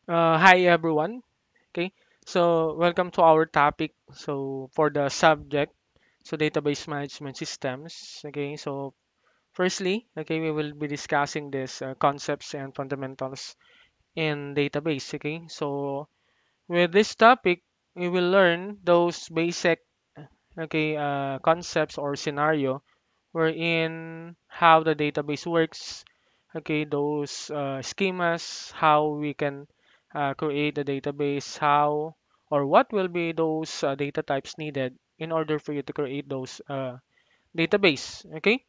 Hi everyone. Okay, so welcome to our topic. So for the subject, so database management systems. Okay, so firstly, okay, we will be discussing this concepts and fundamentals in database. Okay, so with this topic, we will learn those basic concepts or scenario wherein how the database works, okay, those schemas, how we can create a database, how or what will be those data types needed in order for you to create those database, okay.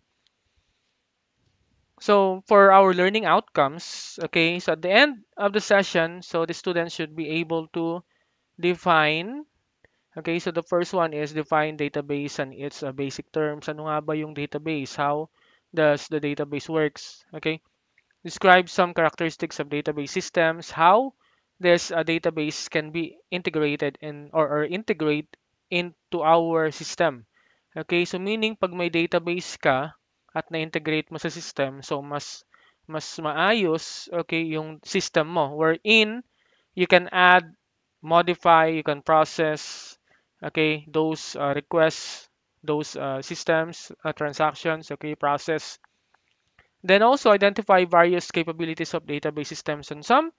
So for our learning outcomes, okay, so at the end of the session, so the students should be able to define. Okay, so the first one is define database and its basic terms. Ano nga ba yung database? How does the database works? Okay, describe some characteristics of database systems. How this database can be integrated in or integrate into our system. Okay, so meaning pag may database ka at na-integrate mo sa system, so mas maayos, okay, yung system mo wherein you can add, modify, you can process, okay, those requests, those systems, transactions, okay, process. Then also identify various capabilities of database systems and some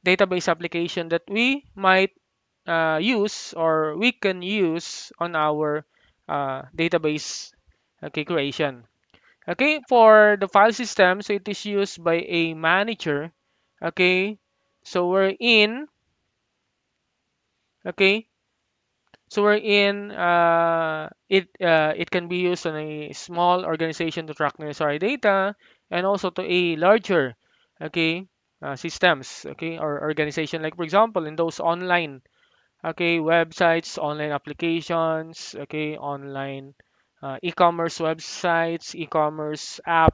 database application that we might use or we can use on our database, okay, creation. Okay, for the file system, so it is used by a manager, okay, so we're in, okay, so we're in it can be used on a small organization to track necessary data and also to a larger, okay, systems, okay, or organization, like for example in those online, okay, websites, online applications, okay, online e-commerce websites, e-commerce app,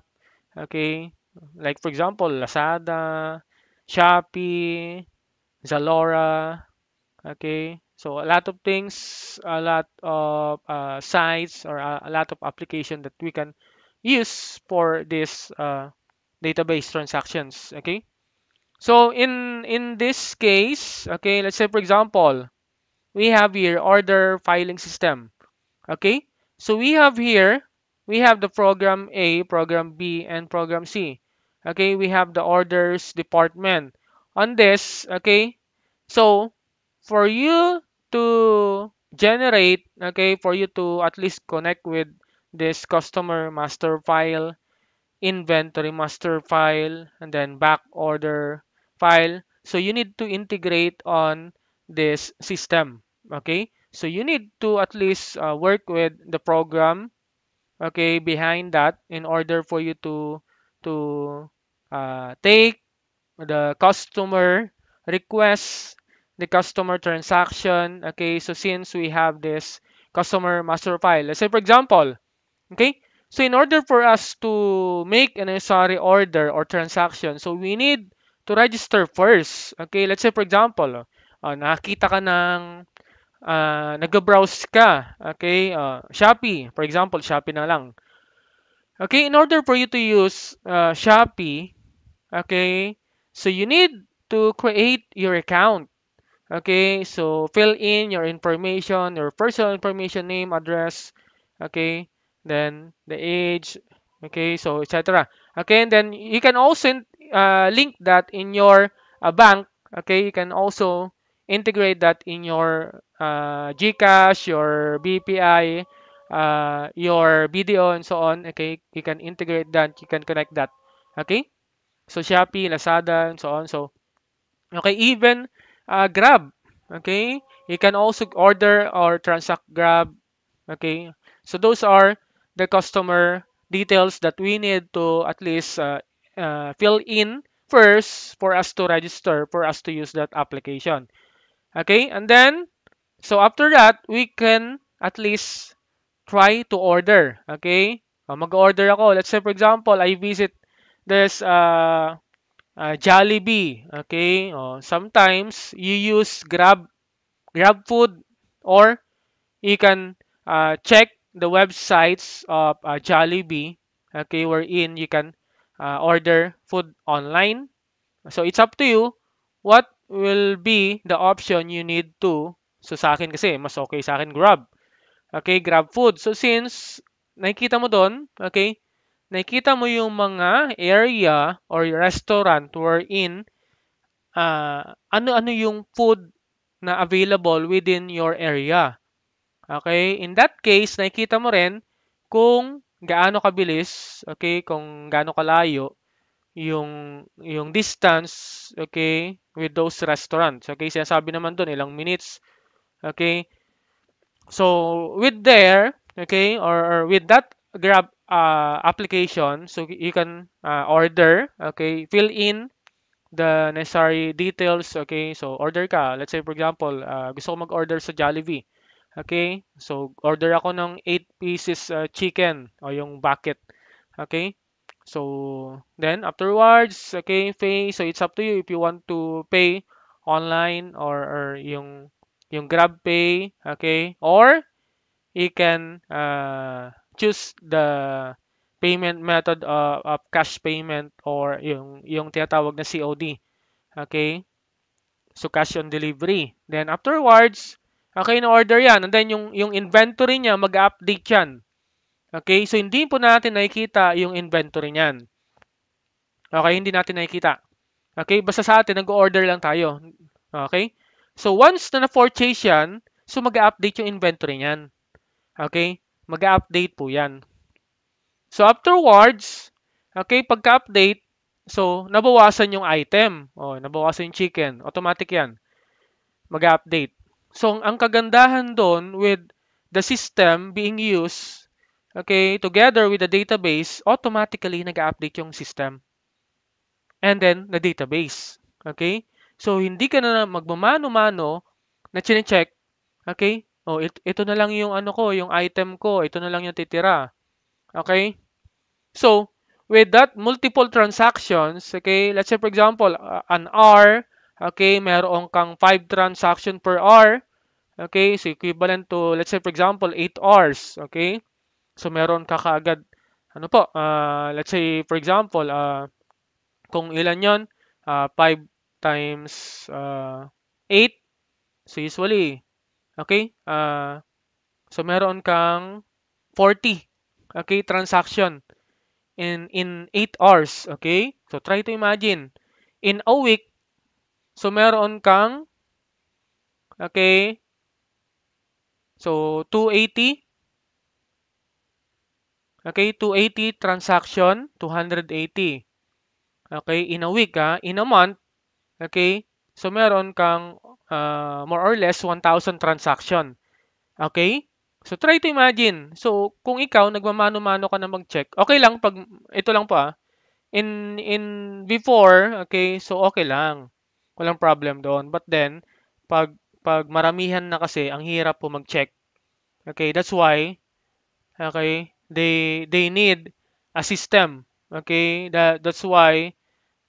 okay, like for example Lazada, Shopee, Zalora. Okay, so a lot of things, a lot of sites, or a lot of application that we can use for this database transactions. Okay, so in this case, okay, let's say for example, we have here order filing system. Okay, so we have here, we have the program A, program B, and program C. Okay, we have the orders department on this. Okay, so for you to generate, okay, for you to at least connect with this customer master file, inventory master file, and then back order file, so you need to integrate on this system. Okay, so you need to at least work with the program, okay, behind that in order for you to take the customer request, the customer transaction. Okay, so since we have this customer master file, let's say for example, okay, so in order for us to make a necessary order or transaction, so we need to register first. Okay, let's say for example, nakakita ka ng nag-browse ka, okay, Shopee, for example, Shopee na lang. Okay, in order for you to use Shopee, okay, so you need to create your account. Okay, so fill in your information, your personal information, name, address, okay, then the age, okay, so etc. Okay, and then you can also link that in your bank. Okay, you can also integrate that in your GCash, your BPI, your BDO, and so on. Okay, you can integrate that, you can connect that. Okay, so Shopee, Lazada, and so on. So okay, even Grab. Okay, you can also order or transact Grab. Okay, so those are the customer details that we need to at least fill in first for us to register, for us to use that application. Okay, and then so after that we can at least try to order. Okay, mag-order ako. Let's say for example, I visit this Jollibee. Okay, sometimes you use Grab Food, or you can check the websites of Jollibee. Okay, wherein you can order food online. So it's up to you what will be the option you need to. So sa akin kasi, mas okay sa akin Grab. Okay, Grab food. So since nakikita mo doon, okay, nakikita mo yung mga area or restaurant wherein ano-ano yung food na available within your area. Okay? In that case, nakikita mo rin kung gaano kabilis, okay, kung gaano kalayo yung distance, okay, with those restaurants. Okay, sinasabi naman doon ilang minutes. Okay? So, with there, okay, or with that Grab application, so you can order, okay, fill in the necessary details, okay? So, order ka. Let's say, for example, gusto ko mag-order sa Jollibee. Okay? So, order ako ng 8 pieces chicken o yung bucket. Okay? So, then afterwards, okay, pay. So, it's up to you if you want to pay online or yung Grab Pay, okay? Or you can choose the payment method of cash payment or yung tinatawag na COD. Okay? So cash on delivery. Then afterwards, okay na order 'yan. And then yung inventory niya mag-update 'yan. Okay? So hindi po natin nakikita yung inventory niyan. Okay, hindi natin nakikita. Okay? Basta sa atin nag-order lang tayo. Okay? So once na na-purchase 'yan, so mag-update yung inventory niyan. Okay? Mag-update po 'yan. So afterwards, okay, pagka-update, so nabawasan yung item. O, nabawasan yung chicken. Automatic 'yan. Mag-update. So ang kagandahan doon with the system being used, okay, together with the database, automatically nag-update yung system. And then the database. Okay? So hindi ka na magmamano-mano na chine-check, okay? Oh, ito na lang yung ano ko, yung item ko, ito na lang yung titira. Okay? So, with that multiple transactions, okay, let's say for example, an hour, okay, meron kang 5 transaction per hour, okay, so equivalent to, let's say for example, 8 hours, okay, so meron ka kaagad, ano po, let's say for example, kung ilan yon, 5 times 8, so usually, okay, so meron kang 40, okay, transaction in 8 hours, okay? So try to imagine in a week, so meron kang, okay, so 280, okay, 280 transaction, 280. Okay, in a week, in a month, okay? So meron kang more or less 1,000 transaction. Okay? So try to imagine. So kung ikaw nagmamano-mano ka na mag-check, okay lang pag ito lang po in before, okay, so okay lang. Walang problem doon. But then pag maramihan na kasi, ang hirap po mag-check. Okay, that's why, okay, they need a system. Okay, that's why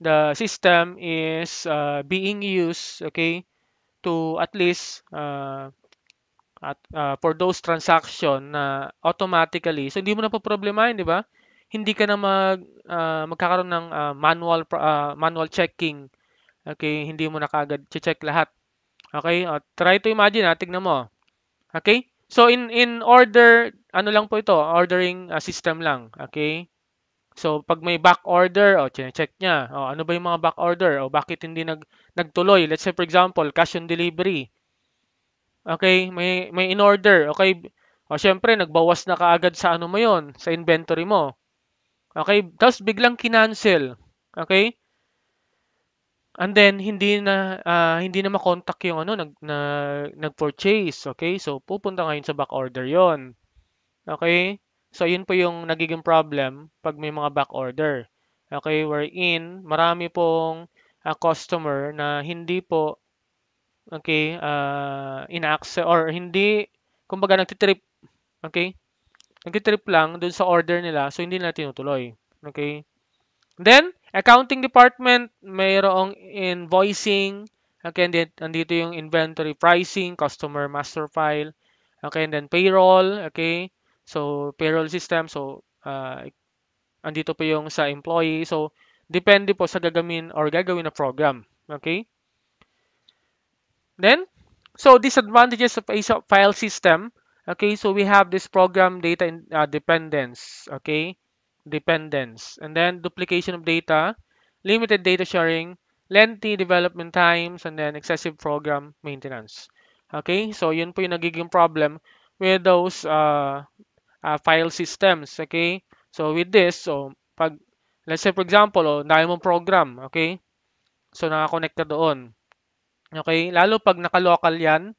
the system is being used, okay, to at least for those transaction na automatically. So hindi mo na po problemahin, di ba? Hindi ka na magkakaroon ng manual checking. Okay, hindi mo na kagad check lahat. Okay? Try to imagine, tignan mo. Okay? So in order, ano lang po ito, ordering system lang. Okay? So pag may back order, check niya. Ano ba yung mga back order? Bakit hindi nagtuloy? Let's say for example, cash on delivery. Okay, may in order. Okay? Syempre nagbawas na kaagad sa ano mo 'yon, sa inventory mo. Okay? Tapos biglang kinancel. Okay? And then hindi na makontak yung ano nag-purchase, okay? So pupunta ngayon sa back order 'yon. Okay? So yun po yung nagiging problem pag may mga back order. Okay, wherein marami pong customer na hindi po okay, ina-accept or hindi kumbaga nagtitrip, okay? Nagtitrip lang dun sa order nila so hindi nila tinutuloy. Okay? Then, accounting department, mayroong invoicing. Okay, and then andito yung inventory pricing, customer master file. Okay, and then payroll. Okay, so payroll system. So, andito po yung sa employee. So, depende po sa gagawin na program. Okay? Then, so disadvantages of a file system. Okay, so we have this program data dependence. Okay, dependence, and then duplication of data, limited data sharing, lengthy development times, and then excessive program maintenance. Okay, so yun po yung nagiging problem with those file systems. Okay, so with this, so pag let's say for example, oh, dahil mong program, okay, so nakakonect ka doon. Okay, lalo pag naka-local yan,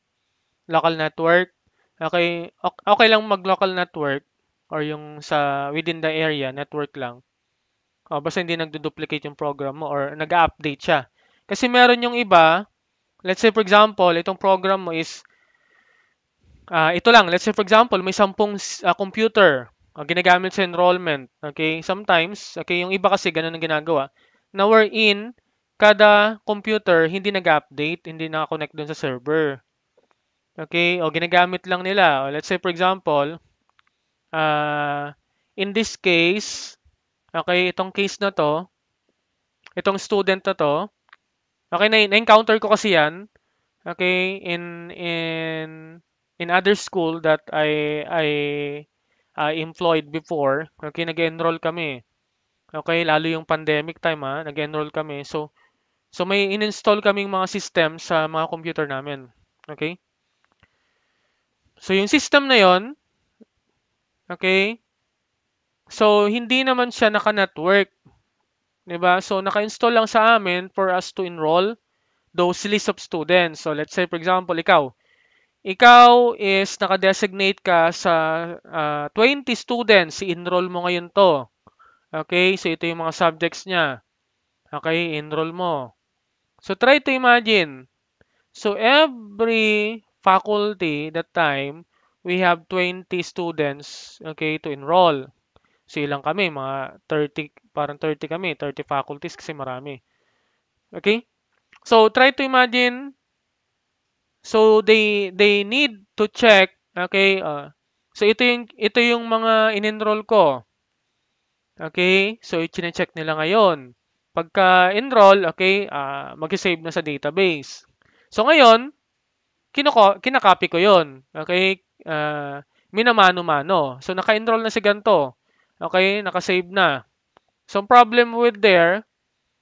local network. Okay, okay lang mag-local network or yung sa within the area network lang. Basta hindi nagdo-duplicate yung program mo or nag-update siya. Kasi meron yung iba, let's say for example, itong program mo is ito lang, let's say for example, may 10 computer ginagamit sa enrollment. Okay, sometimes, okay, yung iba kasi ganun ang ginagawa. Na wherein kada computer hindi nag-update, hindi naka-connect dun sa server. Okay, o ginagamit lang nila. O, let's say for example, in this case, okay, itong case na to, itong student na to, okay, na-encounter ko kasi yan, okay, in other school that I employed before, okay, nag-enroll kami. Okay, lalo yung pandemic time nag-enroll kami. So may in-install kaming mga system sa mga computer namin. Okay? So yung system na yon, okay? So hindi naman siya naka-network, 'di ba? So naka-install lang sa amin for us to enroll those list of students. So let's say for example, ikaw is naka-designate ka sa 20 students, i-enroll mo ngayon 'to. Okay? So ito yung mga subjects niya. Okay, enroll mo. So try to imagine. So every faculty that time, we have 20 students, okay, to enroll. So ilang kami, mga 30, parang 30 kami, 30 faculties kasi marami. Okay? So try to imagine, so they need to check, okay, so ito yung mga in-enroll ko. Okay? So i-check nila ngayon. Pagka-enroll, okay, mag-save na sa database. So ngayon, kinakopy ko yon. Okay? Minamano-mano. So naka-enroll na si ganto. Okay? Naka-save na. So ang problem with there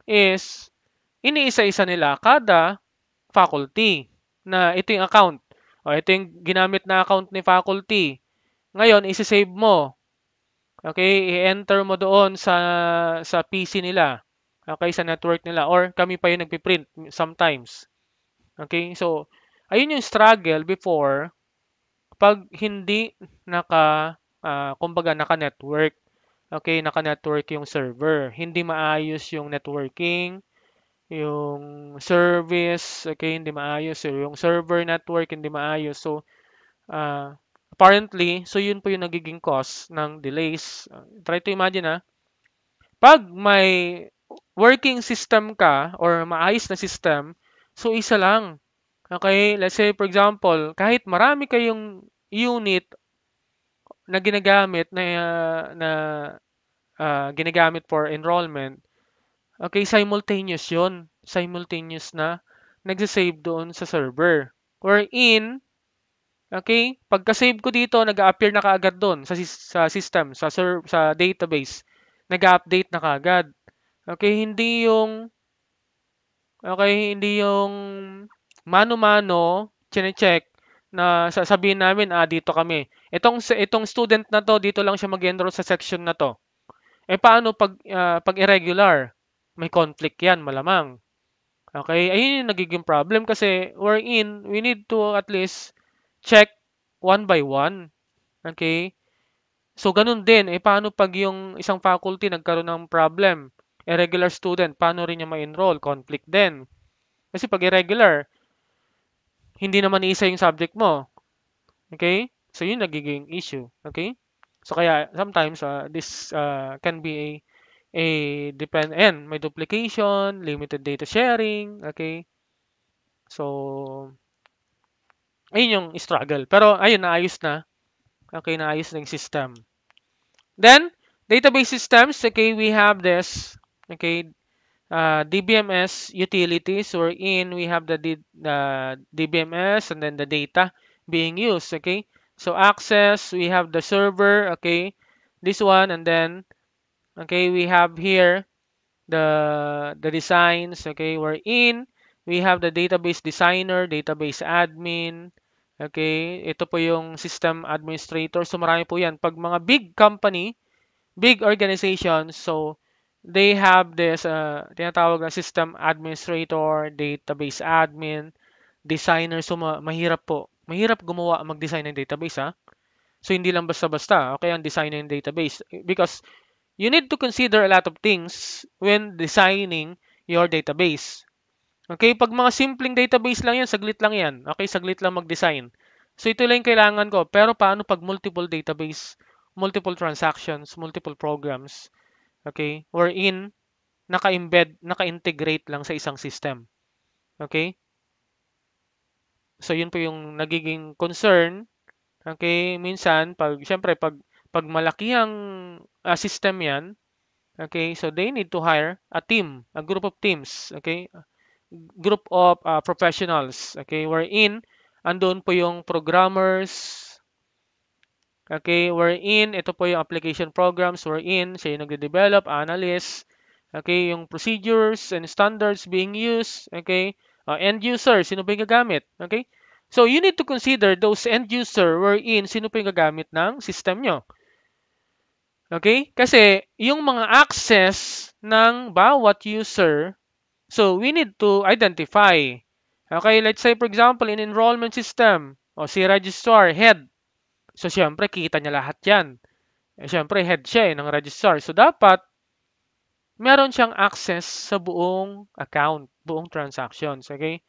is iniisa-isa nila kada faculty na ito yung account. O ito yung ginamit na account ni faculty. Ngayon, isi-save mo. Okay? I-enter mo doon sa PC nila. Okay? Sa network nila. Or kami pa yung nagpiprint sometimes. Okay? So, ayun yung struggle before pag hindi kumbaga naka-network. Okay, naka-network yung server. Hindi maayos yung networking, yung service, okay, hindi maayos. So, yung server network, hindi maayos. So, apparently, so yun po yung nagiging cause ng delays. Try to imagine pag may working system ka or maayos na system, so isa lang. Okay, let's say for example, kahit marami kayong unit na ginagamit ginagamit for enrollment, okay, simultaneous yun. Simultaneous na nagsasave doon sa server. Wherein, okay, pagka-save ko dito, nag-appear na kaagad doon sa system, sa database. Nag-update na kaagad. Okay, hindi yung mano-mano, chine-check na sasabihin namin, dito kami. Itong student na to, dito lang siya mag-enroll sa section na to. Paano pag irregular? May conflict yan, malamang. Okay? Ayun yung nagiging problem kasi we need to at least check one by one. Okay? So, ganun din. Paano pag yung isang faculty nagkaroon ng problem? Irregular student, paano rin niya ma-enroll? Conflict din. Kasi pag irregular, hindi naman isa yung subject mo. Okay? So, yun nagiging issue. Okay? So, kaya sometimes this can be and may duplication, limited data sharing. Okay? So, ayun yung struggle. Pero, ayun, naayos na. Okay, naayos na yung system. Then, database systems. Okay, we have this. Okay, DBMS utilities, wherein we have the DBMS and then the data being used. Okay, so access, we have the server. Okay, this one, and then okay, we have here the designs. Okay, wherein we have the database designer, database admin. Okay, ito po yung system administrator. So marami po yan. Pag mga big company, big organizations, so they have this tinatawag na system administrator, database admin, designer. So mahirap po. Mahirap gumawa, mag-design ng database, ha. So hindi lang basta-basta, okay, ang design ng database, because you need to consider a lot of things when designing your database. Okay, pag mga simpleng database lang yan, saglit lang yan. Okay, saglit lang mag-design. So ito lang yung kailangan ko. Pero paano pag multiple database, multiple transactions, multiple programs, okay, wherein naka-embed, naka-integrate lang sa isang system. Okay? So yun po yung nagiging concern. Okay, minsan syempre pag malaki ang system 'yan, okay, so they need to hire a team, a group of teams, okay? Group of professionals, okay, wherein andun po yung programmers, okay, wherein ito po yung application programs, wherein siya yung nagde-develop, analyst, okay, yung procedures and standards being used, okay, end user, sino ba yung gagamit, okay? So you need to consider those end user wherein sino pa yung gagamit ng system nyo. Okay? Kasi yung mga access ng bawat user, so we need to identify. Okay, let's say for example in enrollment system, o si registrar, head. So syempre kita niya lahat 'yan. Syempre head siya ng registrar. So dapat meron siyang access sa buong account, buong transactions, okay?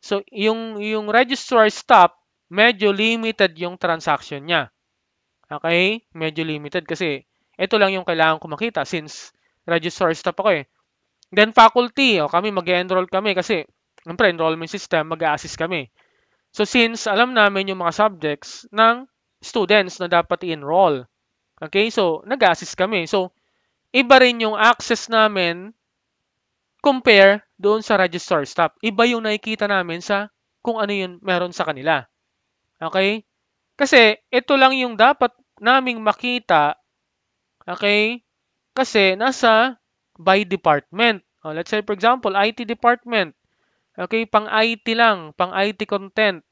So yung registrar stop, medyo limited yung transaction niya. Okay? Medyo limited kasi ito lang yung kailangan ko makita since registrar stop ako eh. Then faculty, kami mag-enroll kami kasi siyempre enrollment system, mag-a-assist kami. So since alam namin yung mga subjects ng students na dapat i-enroll. Okay? So nag-a-assist kami. So iba rin yung access namin compare doon sa registrar stop. Iba yung nakikita namin sa kung ano yung meron sa kanila. Okay? Kasi ito lang yung dapat naming makita, okay? Kasi nasa by department. Let's say for example, IT department. Okay, pang IT lang, pang IT content.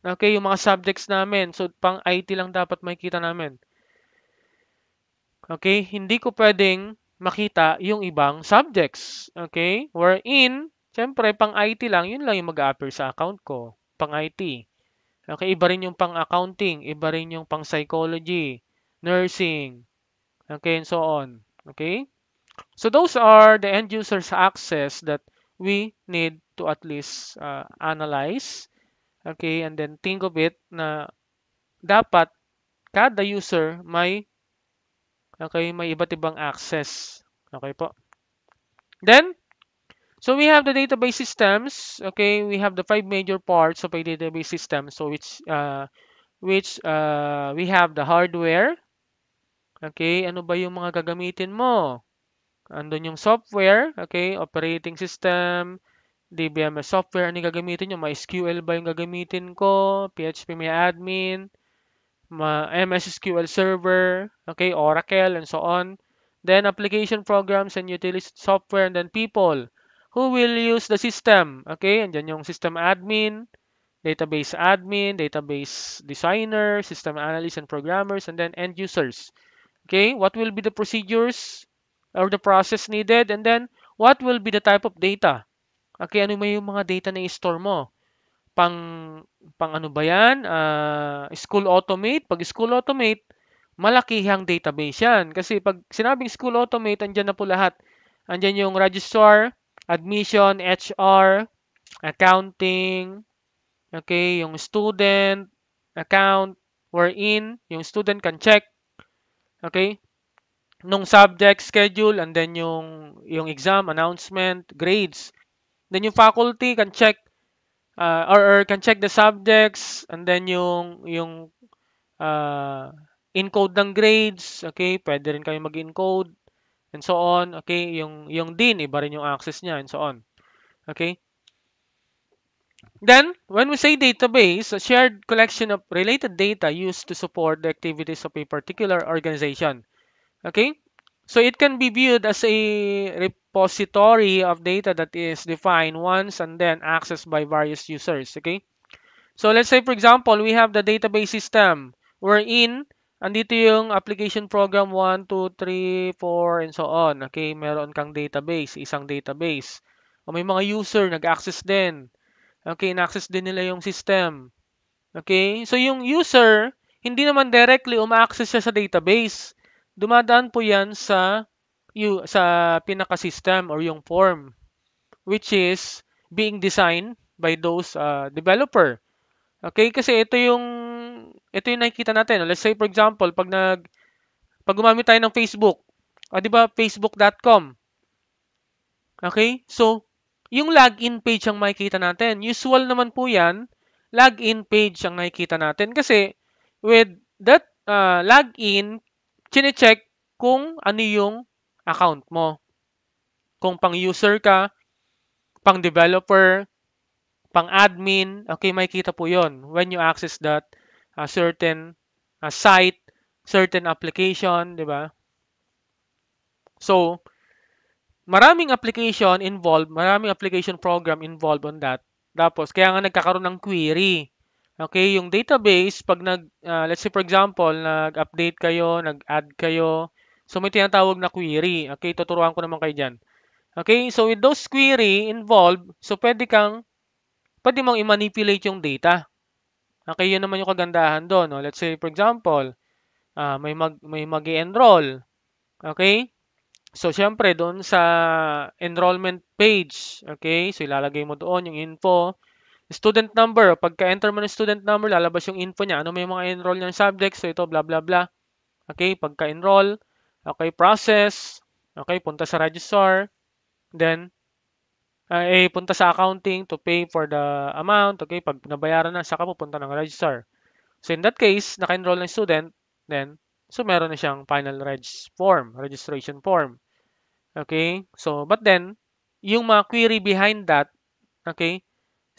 Okay, yung mga subjects namin. So pang IT lang dapat makita namin. Okay, hindi ko pwedeng makita yung ibang subjects. Okay, wherein, syempre pang IT lang, yun lang yung mag-a-appear sa account ko, pang IT. Okay, iba rin yung pang accounting, iba rin yung pang psychology, nursing, okay, and so on. Okay? So those are the end users access that we need to at least analyze, okay, and then think of it na dapat kada user may okay, may iba't ibang access. Okay po. Then, so we have the database systems. Okay, we have the five major parts of a database system. So we have the hardware. Okay, ano ba yung mga gagamitin mo? Andun yung software, okay, operating system, DBMS software, ano yung gagamitin nyo? MySQL ba yung gagamitin ko? PHP may admin, MS SQL Server, okay, Oracle, and so on. Then application programs and utility software, and then people who will use the system. Okay, and then yung system admin, database designer, system analysts and programmers, and then end users. Okay, what will be the procedures or the process needed, and then what will be the type of data. Okay, ano may yung mga data na i-store mo? Pang, pang ano ba yan? School Automate. Pag School Automate, malakihang database yan. Kasi pag sinabing School Automate, andyan na po lahat. Andyan yung registrar, admission, HR, accounting, okay, yung student, account, wherein, yung student can check, okay, nung subject schedule, and then yung exam, announcement, grades. Then yung faculty can check or can check the subjects, and then yung uh, encode ng grades, okay, pwede rin kayo mag-encode, and so on. Okay, yung dean, iba rin yung access niya, and so on. Okay? Then, when we say database, a shared collection of related data used to support the activities of a particular organization. Okay? So it can be viewed as a repository of data that is defined once and then accessed by various users. Okay? So let's say for example, we have the database system wherein andito yung application program 1, 2, 3, 4, and so on. Okay, meron kang database, isang database. O may mga user nag-access din. Okay, in-access din nila yung system. Okay, so yung user, hindi naman directly uma-access siya sa database. Dumadaan po yan sa pinaka-system or yung form, which is being designed by those developer. Okay, kasi ito yung nakikita natin. Let's say for example, pag gumamit tayo ng Facebook, 'di ba, facebook.com. Okay? So, yung login page ang makikita natin. Usual naman po 'yan, login page ang nakikita natin kasi with that login, chine-check kung ano yung account mo. Kung pang-user ka, pang-developer, pang-admin, okay, makikita po yon when you access that certain site, certain application, di ba? So, maraming application program involved on that. Tapos, kaya nga nagkakaroon ng query. Okay, yung database, pag let's say for example, nag-update kayo, nag-add kayo, so may tinatawag na query. Okay, tuturuan ko naman kayo dyan. Okay, so with those query involved, so pwede mong i-manipulate yung data. Okay, yun naman yung kagandahan doon. No? Let's say, for example, may mag-enroll. Okay? So, syempre, doon sa enrollment page, okay? So, ilalagay mo doon yung info. Student number, pagka-enter mo ng student number, lalabas yung info niya. Ano may mga enroll niyang subjects? So, ito, blah, blah, blah. Okay? Pagka-enroll, okay, process, okay, punta sa registrar, then, punta sa accounting to pay for the amount, okay? Pag nabayaran na, saka pupunta ng registrar. So in that case, naka-enroll ng student, then, so meron na siyang final registration form. Okay? So, but then, yung mga query behind that, okay?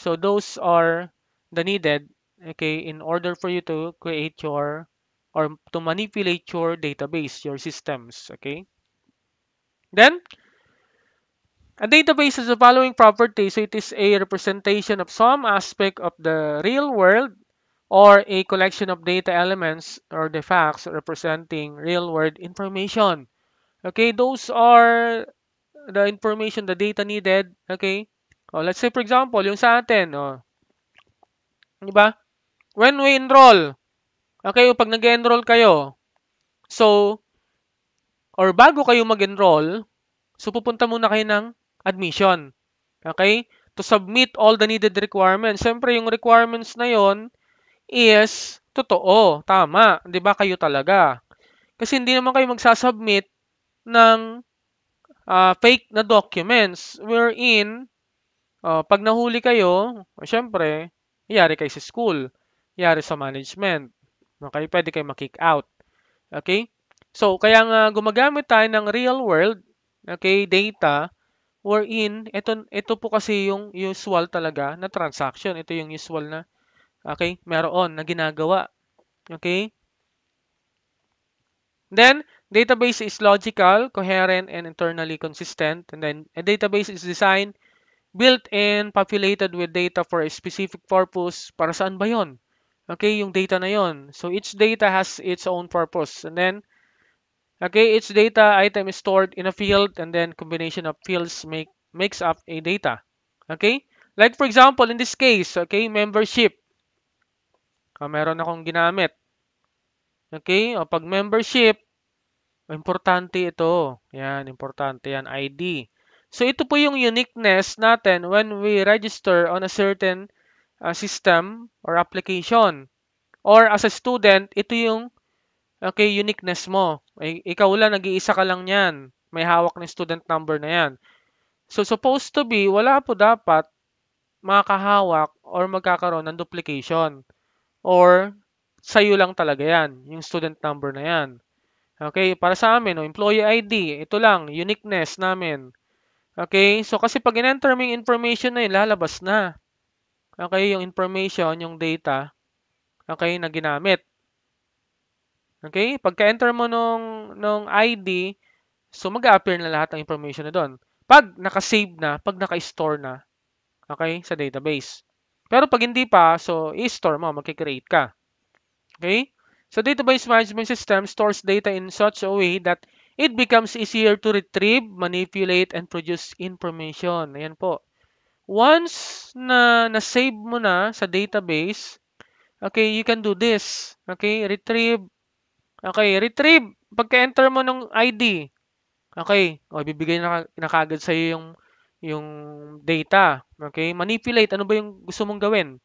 So those are the needed, okay, in order for you to create your or to manipulate your database, your systems, okay? Then, a database has the following property. So it is a representation of some aspect of the real world or a collection of data elements or the facts representing real-world information. Okay, those are the information, the data needed. Okay, let's say for example, yung sa atin, di ba? When we enroll, okay, pag nag-enroll kayo, so, or bago kayo mag-enroll, so pupunta muna kayo ng admission. Okay? To submit all the needed requirements. Siyempre, yung requirements na yon is totoo, tama, 'di ba kayo talaga? Kasi hindi naman kayo magsasubmit ng fake na documents wherein pag nahuli kayo, syempre, yari kayo sa school, yari sa management. Okay, pwede kayo ma-kick out. Okay? So, kaya nga gumagamit tayo ng real world, okay, data wherein ito po kasi yung usual talaga na transaction. Ito yung usual na okay, meron na ginagawa. Okay? Then, database is logical, coherent, and internally consistent. And then, a database is designed, built and populated with data for a specific purpose. Para saan ba yon? Okay, yung data na yon. So, each data has its own purpose. And then, okay, each data item is stored in a field, and then combination of fields makes up a data. Okay? Like for example, in this case, okay, membership. Meron akong ginamit. Okay, pag membership, importante ito. Yan, importante yan, ID. So ito po yung uniqueness natin when we register on a certain system or application. Or as a student, ito yung okay, uniqueness mo. Ikaw lang, nag-iisa ka lang yan. May hawak ng student number na yan. So supposed to be, wala po dapat makakahawak or magkakaroon ng duplication. Or sa'yo lang talaga yan, yung student number na yan. Okay, para sa amin, employee ID, ito lang, uniqueness namin. Okay, so kasi pag in-enter mo yung information na yun, lalabas na. Okay, yung information, yung data, okay, na ginamit. Okay, pagka-enter mo nung ID, so mag-a-appear na lahat ng information na doon. Pag naka-save na, pag naka-store na, okay, sa database. Pero pag hindi pa, so i-store mo, magkikreate ka. Okay? So database management system stores data in such a way that it becomes easier to retrieve, manipulate, and produce information. Ayan po. Once na na-save mo na sa database, okay, you can do this. Okay, retrieve. Okay, retrieve. Pagka-enter mo ng ID, okay, o bibigay na kaagad sa yung data. Okay, manipulate. Ano ba yung gusto mong gawin?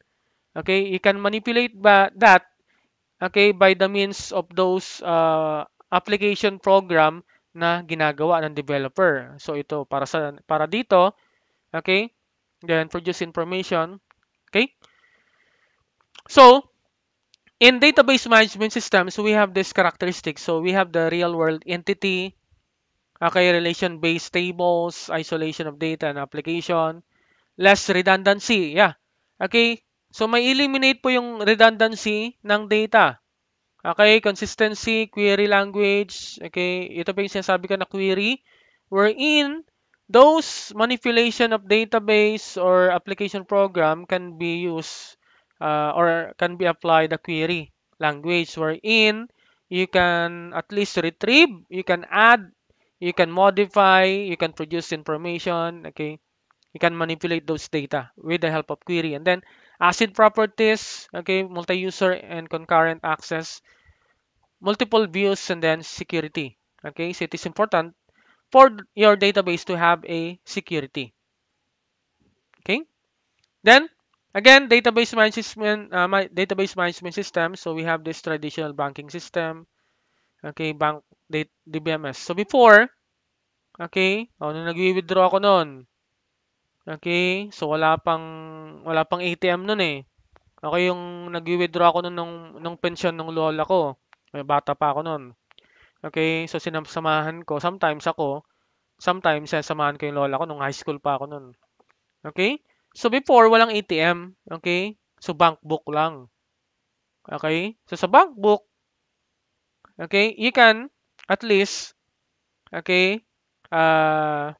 Okay, you can manipulate that, okay, by the means of those application program na ginagawa ng developer. So ito para dito, okay? Then produce information, okay? So in database management systems, we have this characteristic. So we have the real world entity, okay, relation-based tables, isolation of data and application, less redundancy. Yeah. Okay? So may eliminate po yung redundancy ng data. Okay, consistency, query language. Okay, ito pa yung sinasabi ko na query. Wherein those manipulation of database or application program can be used or can be applied the query language wherein you can at least retrieve, you can add, you can modify, you can produce information. Okay, you can manipulate those data with the help of query. And then ACID properties, okay, multi-user and concurrent access, multiple views, and then security. Okay, so it is important for your database to have a security. Okay, then again, database management system. So we have this traditional banking system. Okay, DBMS. So before, okay, nung nag-withdraw ako noon, okay, so wala pang ATM noon eh. Okay, yung nag-withdraw ako noon nung pensyon ng lola ko. May bata pa ako noon. Okay, so sinasamahan ko, sometimes sasamahan ko yung lola ko nung high school pa ako noon. Okay? So before, walang ATM. Okay? So bank book lang. Okay? So sa bank book, okay, you can at least, okay, uh,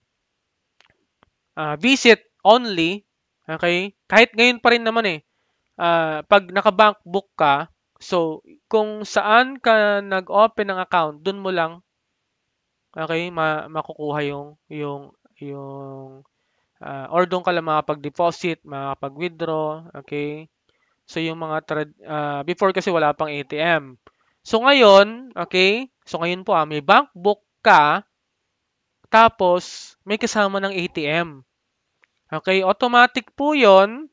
visit only, okay? Kahit ngayon pa rin naman eh, pag naka-bank book ka, so kung saan ka nag-open ng account, dun mo lang, okay, makukuha yung or doon ka lang makapag-deposit, makapag-withdraw, okay? So yung before kasi wala pang ATM. So ngayon, okay? So ngayon po may bank book ka, tapos may kasama ng ATM. Okay, automatic po 'yon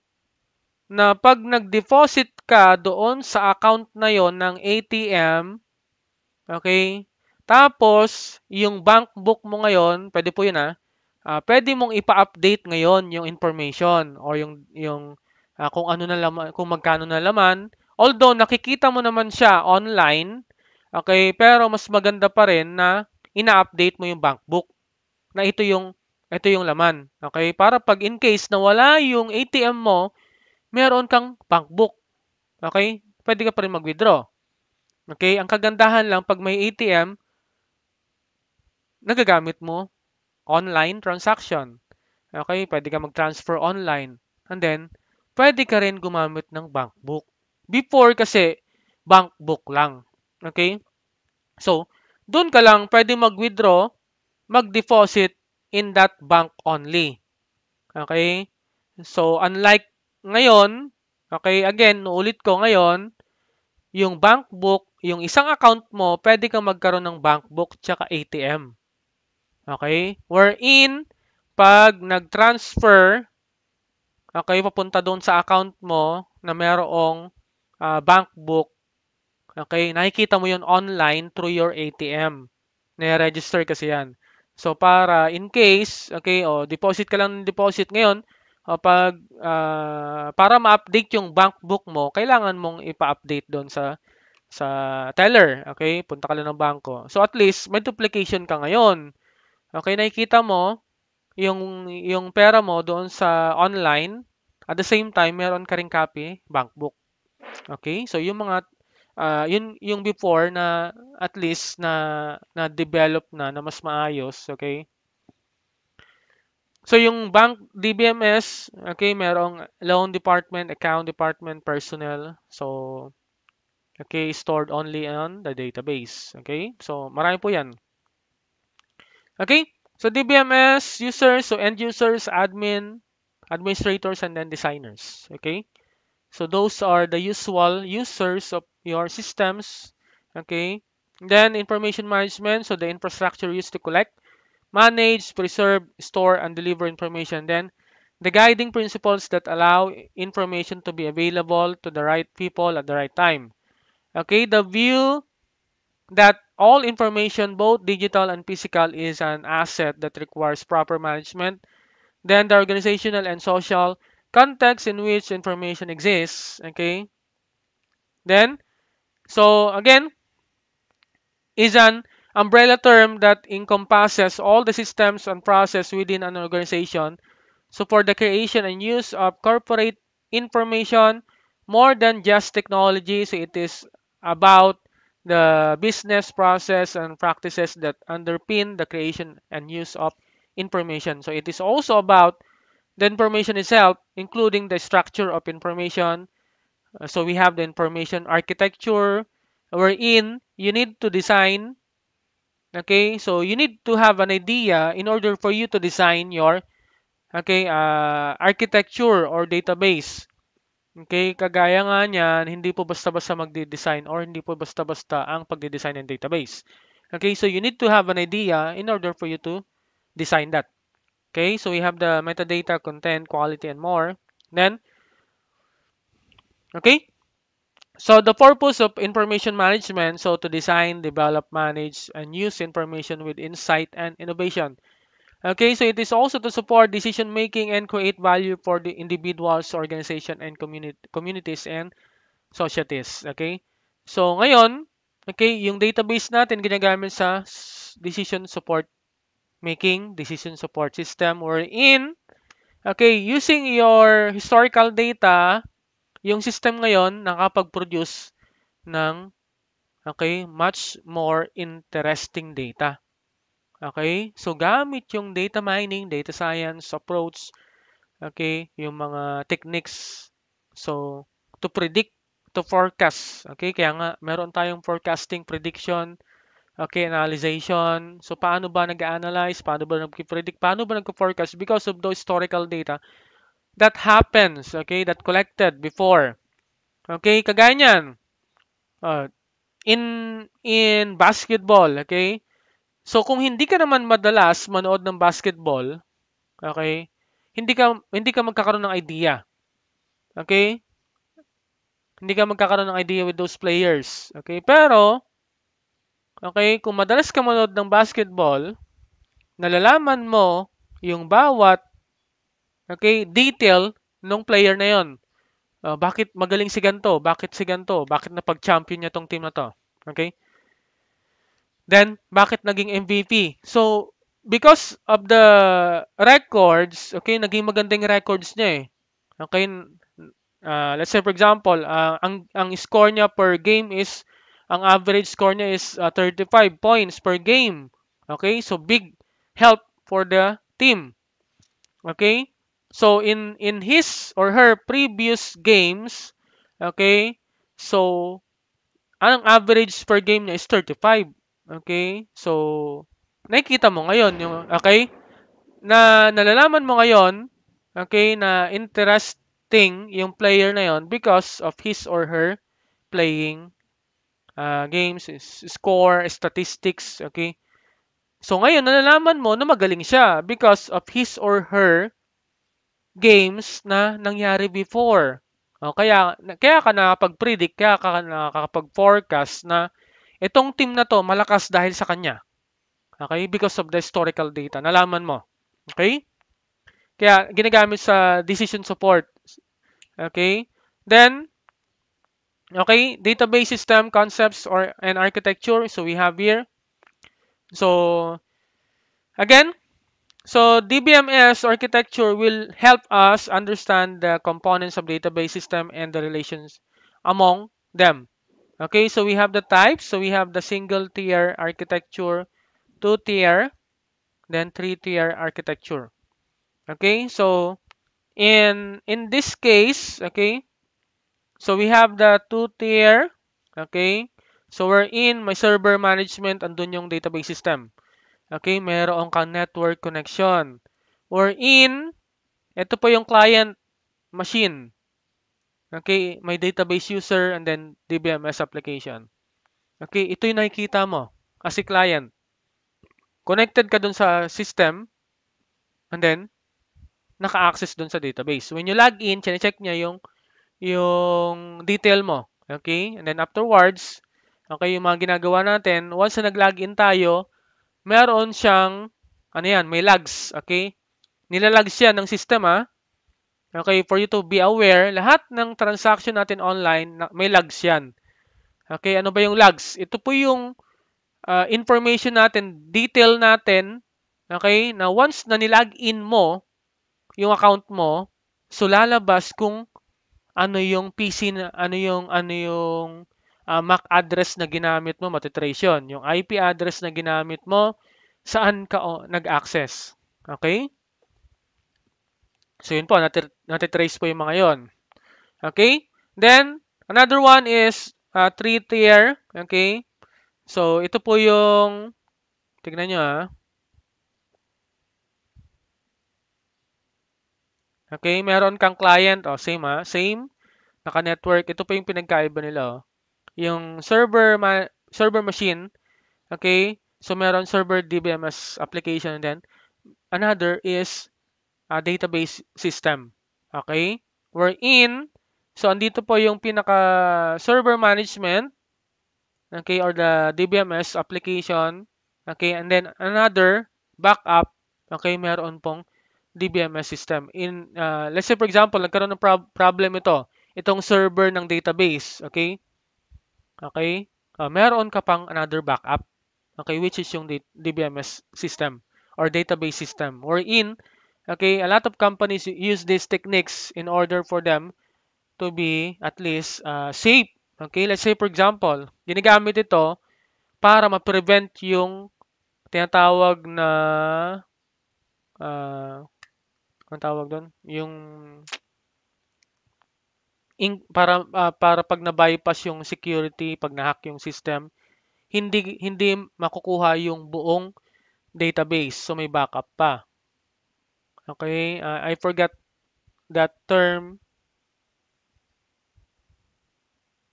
na pag nag-deposit ka doon sa account na 'yon ng ATM, okay? Tapos yung bank book mo ngayon, pwede po 'yun pwede mong ipa-update ngayon yung information or yung kung ano na laman, kung magkano na laman. Although nakikita mo naman siya online, okay, pero mas maganda pa rin na ina-update mo yung bank book na ito yung laman. Okay? Para pag in case na wala yung ATM mo, meron kang bank book. Okay? Pwede ka pa rin mag-withdraw. Okay? Ang kagandahan lang pag may ATM, nagagamit mo online transaction. Okay, pwede ka mag-transfer online. And then, pwede ka rin gumamit ng bank book. Before kasi, bank book lang. Okay? So, doon ka lang pwede mag-withdraw, mag-deposit in that bank only. Okay? So, unlike ngayon, okay, again, ulit ko ngayon, yung bank book, yung isang account mo, pwede kang magkaroon ng bank book tsaka ATM. Okay? Wherein, pag nag-transfer, okay, papunta doon sa account mo na mayroong bank book, okay, nakikita mo yun online through your ATM. Na-register kasi yan. So, para in case, okay, deposit ka lang ng deposit ngayon, para ma-update yung bank book mo, kailangan mong ipa-update doon sa sa teller. Okay? Punta ka lang ng bangko. So at least may duplication ka ngayon. Okay, nakikita mo yung pera mo doon sa online. At the same time, meron ka ring copy, bank book. Okay? So yung mga yun yung before na at least na develop na mas maayos, okay? So yung bank DBMS, okay, merong loan department, account department, personnel. So okay, stored only on the database. Okay? So marami po 'yan. Okay? So DBMS users, so end users, admin, administrators, and then designers. Okay? So those are the usual users of your systems. Okay? Then information management, so the infrastructure used to collect, manage, preserve, store, and deliver information. Then the guiding principles that allow information to be available to the right people at the right time. Okay, the view that all information, both digital and physical, is an asset that requires proper management. Then the organizational and social context in which information exists. Okay, then so again is an umbrella term that encompasses all the systems and process within an organization. So for the creation and use of corporate information, more than just technology, so it is about the business process and practices that underpin the creation and use of information. So it is also about the information itself, including the structure of information. So we have the information architecture, wherein you need to design. Okay, so you need to have an idea in order for you to design your architecture or database. Okay, kagaya nga niyan, hindi po basta-basta magde-design or hindi po basta-basta ang pagde-design ng database. Okay, so you need to have an idea in order for you to design that. Okay, so we have the metadata, content, quality, and more. Then, okay, so the purpose of information management, so to design, develop, manage, and use information with insight and innovation. Okay, so it is also to support decision making and create value for the individuals, organization, and communities and societies. Okay, so ngayon, okay, yung database natin ginagamit sa decision support making, decision support system wherein, okay, using your historical data, yung system ngayon nakapag-produce ng, okay, much more interesting data. Okay? So, gamit yung data mining, data science approach, okay, yung mga techniques, so, to predict, to forecast, okay, kaya nga, meron tayong forecasting, prediction, okay, analyzation. So, paano ba nag-analyze, paano ba nag-predict, paano ba nag-forecast because of those historical data that happens, okay, that collected before. Okay, kagaya niyan, uh, in basketball, okay, so kung hindi ka naman madalas manood ng basketball, okay, hindi ka magkakaroon ng idea. Okay? Hindi ka magkakaroon ng idea with those players. Okay? Pero, okay, kung madalas ka manood ng basketball, nalalaman mo yung bawat, okay, detail ng player na yon. Bakit magaling si ganto? Bakit si ganto? Bakit napag-champion niya tong team na to? Okay? Then, bakit naging MVP? So, because of the records, okay, naging magandang records niya eh. Okay, let's say for example, ang score niya per game is, ang average score niya is 35 points per game. Okay, so big help for the team. Okay, so in his or her previous games, okay, so ang average per game niya is 35. Okay? So, nakikita mo ngayon yung, okay, na nalalaman mo ngayon, okay, na interesting yung player na yon because of his or her playing games, score, statistics, okay? So, ngayon, nalalaman mo na magaling siya because of his or her games na nangyari before. Kaya ka nakapag-predict, kaya ka nakakapag-forecast na itong team na to malakas dahil sa kanya. Okay? Because of the historical data. Nalaman mo. Okay? Kaya ginagamit sa decision support. Okay? Then, Okay, database system concepts or and architecture. So we have here. So again, so DBMS architecture will help us understand the components of database system and the relations among them. Okay, so we have the types. So we have the single tier architecture, two tier, then three tier architecture. Okay, so in this case, okay, so we have the two tier. Okay, so we're in my server management, andun yung database system. Okay, meron kang network connection. We're in, ito po yung client machine. Okay, may database user and then DBMS application. Okay, ito yung nakikita mo as a client. Connected ka dun sa system and then naka-access dun sa database. When you log in, check niya yung detail mo. Okay? And then afterwards, okay, yung mga ginagawa natin, once na nag-login tayo, meron siyang, ano yan, may logs. Okay? Nilalogs yan ng system, ha? Okay, for you to be aware, lahat ng transaction natin online, may logs yan. Okay, ano ba yung logs? Ito po yung information natin, detail natin, okay, na once na nilog-in mo, yung account mo, so lalabas kung ano yung PC na, MAC address na ginamit mo, matitrace yun. Yung IP address na ginamit mo, saan ka nag-access. Okay? So yun po, natitrace po yung mga yon. Okay? Then, another one is three-tier. Okay? So, ito po yung, tignan nyo ah. Okay, meron kang client, same ah, same, naka-network. Ito po yung pinagkaiba nila, oh. Yung server machine, okay? So meron server DBMS application and then another is a database system. Okay? We're in. So andito po yung pinaka server management, okay, or the DBMS application, okay? And then another backup, okay, meron pong DBMS system. Let's say for example, nagkaroon ng problem itong server ng database, okay? Okay? Meron ka pang another backup, okay, which is yung DBMS system or database system. Wherein, okay, a lot of companies use these techniques in order for them to be at least safe. Okay, let's say for example, ginagamit ito para ma-prevent yung tinatawag na ang tawag doon, yung para pag na-bypass yung security, pag na-hack yung system, hindi makukuha yung buong database. So may backup pa. Okay, I forgot that term.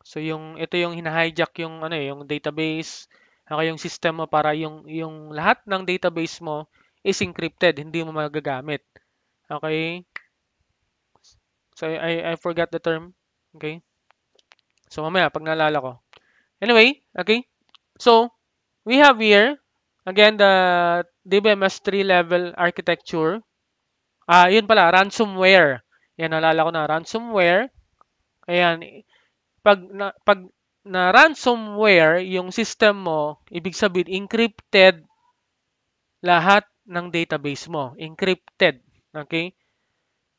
So ito yung hina-hijack yung yung database, okay, yung system mo para yung lahat ng database mo is encrypted, hindi mo magagamit. Okay? So I forgot the term. Okay? So mamaya pag naalala ko. Anyway, okay? So we have here again the DBMS 3-level architecture. Yun pala, ransomware. Yan, naalala ko na, ransomware. Ayan, pag na ransomware yung system mo, ibig sabihin encrypted lahat ng database mo. Encrypted. Okay?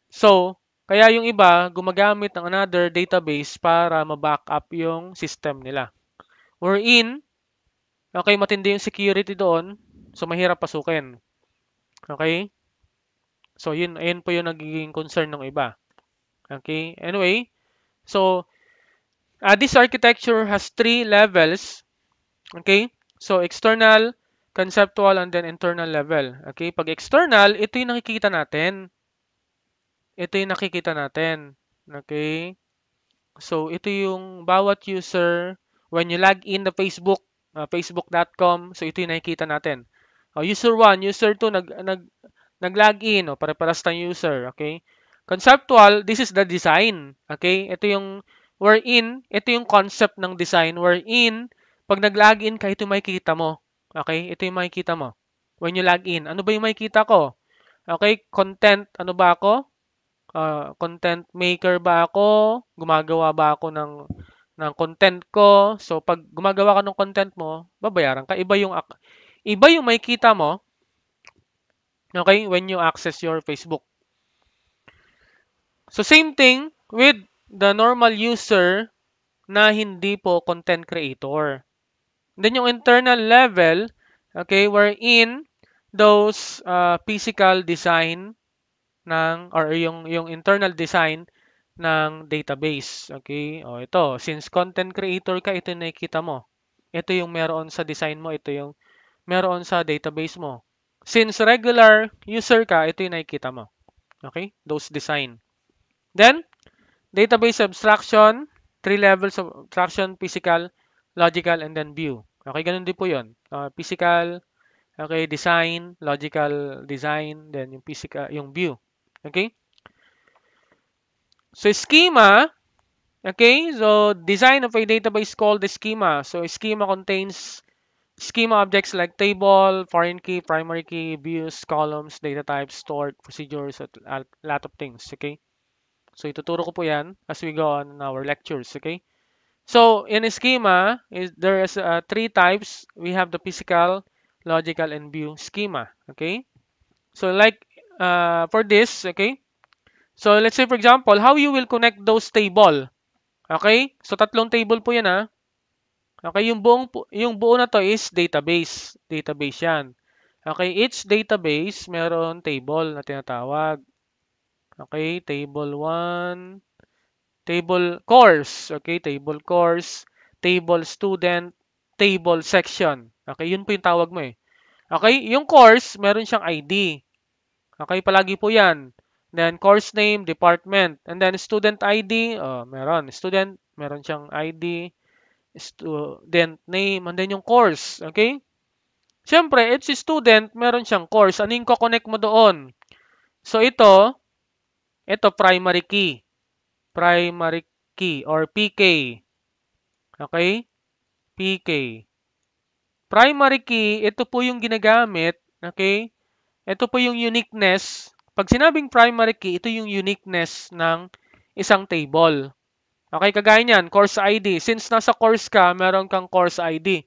So, kaya yung iba gumagamit ng another database para ma-backup yung system nila. Wherein, okay, matindi yung security doon, so mahirap pasukin. Okay? So, ayun po yung nagiging concern ng iba. Okay? Anyway, so, this architecture has 3 levels. Okay? So, external, conceptual, and then internal level. Okay? Pag external, ito yung nakikita natin. Ito yung nakikita natin. Okay? So, ito yung bawat user, when you log in the Facebook, facebook.com, so ito yung nakikita natin. User 1, user 2, nag-log in, pare-paras tayong user, okay? Conceptual, this is the design, okay? Ito yung concept ng design, wherein, pag nag-login ka, ito yung makikita mo, okay? Ito yung makikita mo. When you log in, ano ba yung makikita ko? Okay, content, ano ba ako? Content maker ba ako? Gumagawa ba ako ng content ko. So pag gumagawa ka ng content mo, babayaran ka. Iba yung makikita mo, okay, when you access your Facebook. So same thing with the normal user na hindi po content creator. Then yung internal level, okay, wherein those physical design or yung internal design ng database. Okay? O ito, since content creator ka, ito yung nakikita mo. Ito yung meron sa design mo, ito yung meron sa database mo. Since regular user ka, ito yung nakikita mo. Okay? Those design. Then, database abstraction, three levels of abstraction: physical, logical, and then view. Okay, ganun din po yun. Physical, okay, design, logical design, then yung physical, yung view. Okay? So schema, okay, so design of a database called the schema. So schema contains schema objects like table, foreign key, primary key, views, columns, data types, stored, procedures, at a lot of things. Okay? So ituturo ko po yan as we go on in our lectures. Okay? So in a schema, there is three types. We have the physical, logical, and view schema. Okay? So like for this, okay? So let's say for example, how you will connect those table. Okay? So tatlong table po 'yan ha. Okay, yung buo na to is database. Database 'yan. Okay, each database meron table na tinatawag. Okay, table 1, table course. Okay, table course, table student, table section. Okay, yun po yung tawag mo eh. Okay, yung course meron siyang ID. Okay, palagi po 'yan. Then course name, department, and then student ID, meron. Student, meron siyang ID, student name, and then yung course. Okay? Siyempre, it's a student, meron siyang course. Ano yung connect mo doon? So ito primary key. Primary key or PK. Okay? PK. Primary key, ito po yung ginagamit. Okay? Ito po yung uniqueness. Pag sinabing primary key, ito yung uniqueness ng isang table. Okay, kagaya niyan, course ID. Since nasa course ka, meron kang course ID.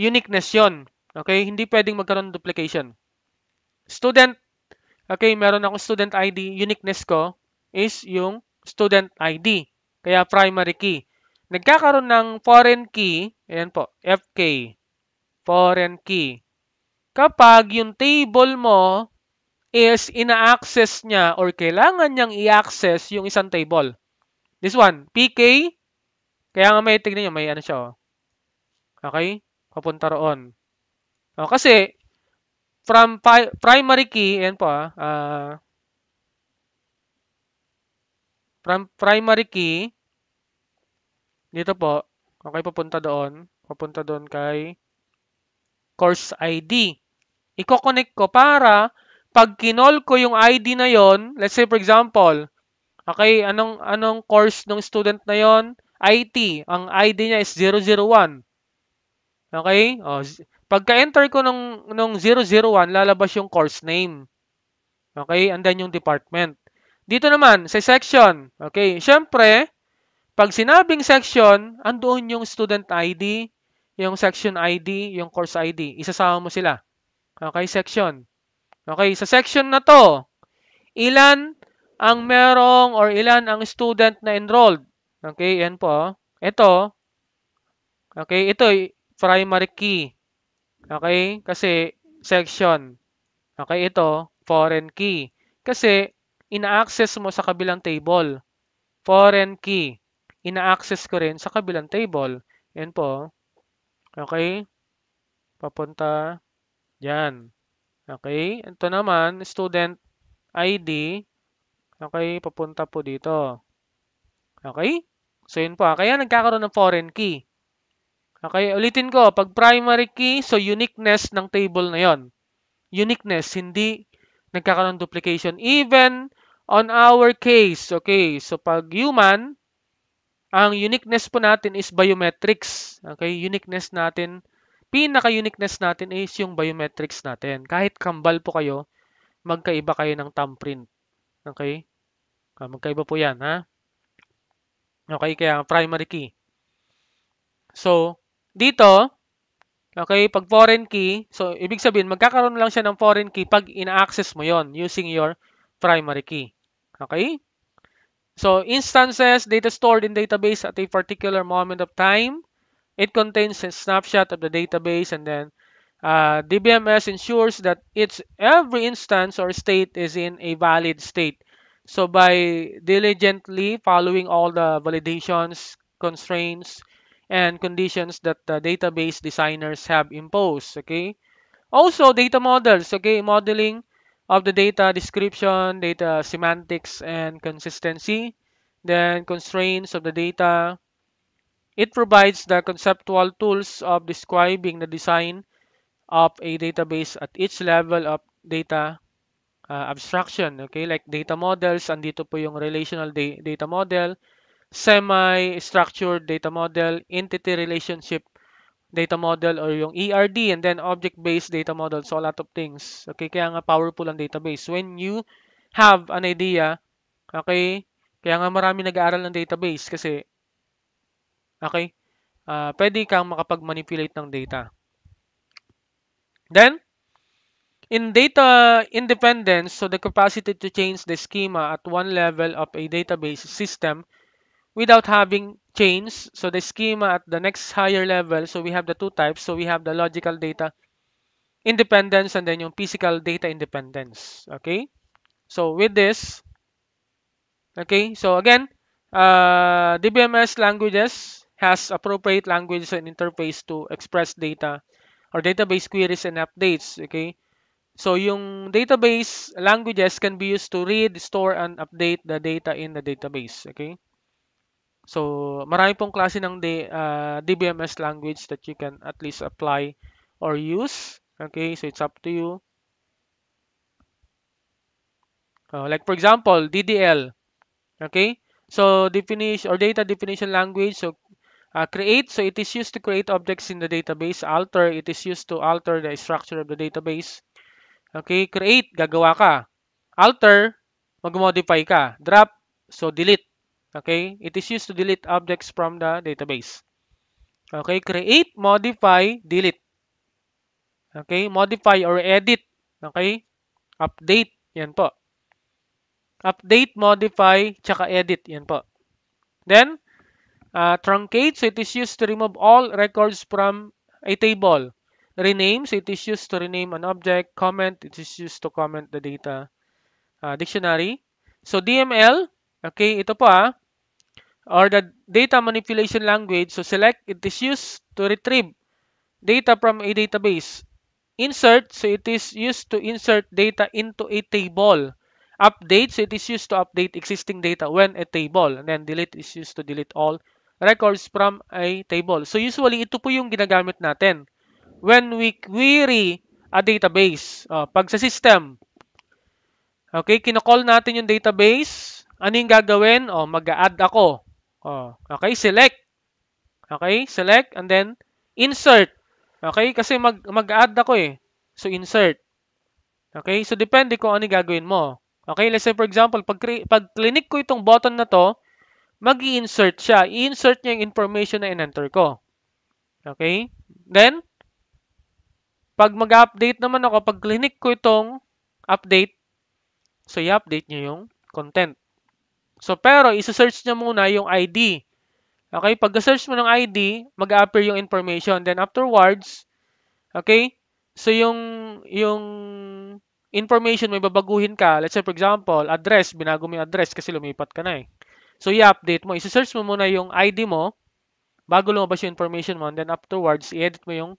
Uniqueness yon. Okay, hindi pwedeng magkaroon ng duplication. Student, okay, meron akong student ID. Uniqueness ko is yung student ID. Kaya primary key. Nagkakaroon ng foreign key, ayan po, FK, foreign key. Kapag yung table mo is ina-access niya or kailangan niyang i-access yung isang table. This one, PK, kaya nga may tignan nyo, may ano siya. Okay? Papunta roon. Kasi, from primary key, yan po from primary key, dito po, okay, papunta doon kay course ID. Iko-connect ko para pag kinol ko yung ID na yon, let's say for example, okay, anong course ng student na yon? IT. Ang ID niya is 001. Okay? Pagka-enter ko nung 001, lalabas yung course name. Okay? And then yung department. Dito naman, sa section. Okay? Siyempre, pag sinabing section, andoon yung student ID, yung section ID, yung course ID. Isasama mo sila. Okay? Section. Okay? Sa section na to, ilan ang merong or ilan ang student na enrolled. Okay? Yan po. Ito. Okay? Ito, primary key. Okay? Kasi section. Okay? Ito, foreign key. Kasi ina-access mo sa kabilang table. Foreign key. Ina-access ko rin sa kabilang table. Yan po. Okay? Papunta dyan. Okay? Ito naman, student ID. Okay? Papunta po dito. Okay? So, yun po. Kaya nagkakaroon ng foreign key. Okay? Ulitin ko. Pag primary key, so uniqueness ng table na yon. Uniqueness, hindi nagkakaroon ng duplication. Even on our case, okay? So, pag human, ang uniqueness po natin is biometrics. Okay? Uniqueness natin, pinaka-uniqueness natin is yung biometrics natin. Kahit kambal po kayo, magkaiba kayo ng thumbprint. Okay? Magkaiba po yan, ha? Okay, kaya primary key. So, dito, okay, pag foreign key, so ibig sabihin, magkakaroon lang siya ng foreign key pag ina-access mo yon using your primary key. Okay? So, instances, data stored in database at a particular moment of time. It contains a snapshot of the database, and then DBMS ensures that every instance or state is in a valid state. So by diligently following all the validations, constraints, and conditions that the database designers have imposed, okay? Also, data models, okay? Modeling of the data description, data semantics, and consistency. Then constraints of the data. It provides the conceptual tools of describing the design of a database at each level of data abstraction. Okay, like data models, andito po yung relational data model, semi-structured data model, entity relationship data model, or yung ERD, and then object-based data model. So, a lot of things. Okay, kaya nga powerful ang database. When you have an idea, okay, kaya nga marami nag-aaral ng database kasi, okay, pwede kang makapag-manipulate ng data. Then, in data independence, so the capacity to change the schema at one level of a database system without having change, so the schema at the next higher level, so we have the two types. So we have the logical data independence and then yung physical data independence. Okay? So with this, okay, so again, DBMS languages has appropriate languages and interface to express data or database queries and updates. Okay? So yung database languages can be used to read, store, and update the data in the database. Okay? So marami pong klase ng DBMS language that you can at least apply or use. Okay? So it's up to you. Like for example, DDL. Okay? So definition or data definition language. So create. So it is used to create objects in the database. Alter. It is used to alter the structure of the database. Okay? Create. Gagawa ka. Alter, mag-modify ka. Drop, so delete. Okay? It is used to delete objects from the database. Okay? Create, modify, delete. Okay? Modify or edit. Okay? Update. Yan po. Update, modify, tsaka edit. Yan po. Then, truncate. So it is used to remove all records from a table. Rename. So it is used to rename an object. Comment. It is used to comment the data dictionary. So DML, okay, ito po or the data manipulation language. So select, it is used to retrieve data from a database. Insert, so it is used to insert data into a table. Update, so it is used to update existing data when a table. And then delete is used to delete all records from a table. So usually, ito po yung ginagamit natin when we query a database. Pag sa system, okay, kinocall natin yung database. Ano yung gagawin? Mag-add ako. Okay, select. Okay, select and then insert. Okay, kasi mag-add ako eh. So, insert. Okay, so depende kung ano yung gagawin mo. Okay, let's say for example, pag click ko itong button na to, mag-i-insert siya. I-insert niya yung information na in-enter ko. Okay, then, pag mag-update naman ako, pag click ko itong update, so i-update niya yung content. So, pero isa-search niya muna yung ID. Okay, pag-search mo ng ID, mag-appear yung information. Then afterwards, okay, so yung information may babaguhin ka. Let's say for example, address, binago mo yung address kasi lumipat ka na eh. So i-update mo, i-search mo muna yung ID mo bago lumabas yung information mo. And then afterwards, i-edit mo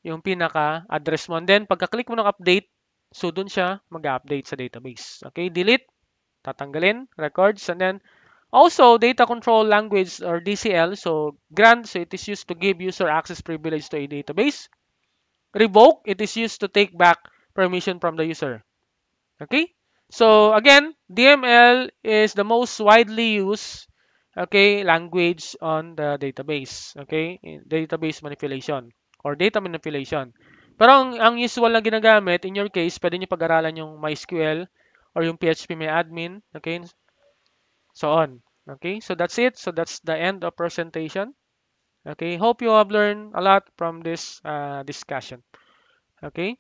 yung pinaka-address mo. And then pagka-click mo ng update, so dun siya mag-update sa database. Okay, delete, tatanggalin, records, and then also data control language or DCL. So grant, so it is used to give user access privilege to a database. Revoke, it is used to take back permission from the user. Okay? So again, DML is the most widely used language on the database. Okay? In database manipulation or data manipulation. Pero ang usual na ginagamit, in your case, pwede nyo pag-aralan yung MySQL or yung PHP may admin. Okay? So on. Okay? So that's it. So that's the end of presentation. Okay, hope you have learned a lot from this discussion. Okay,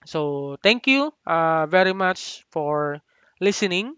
so thank you very much for listening.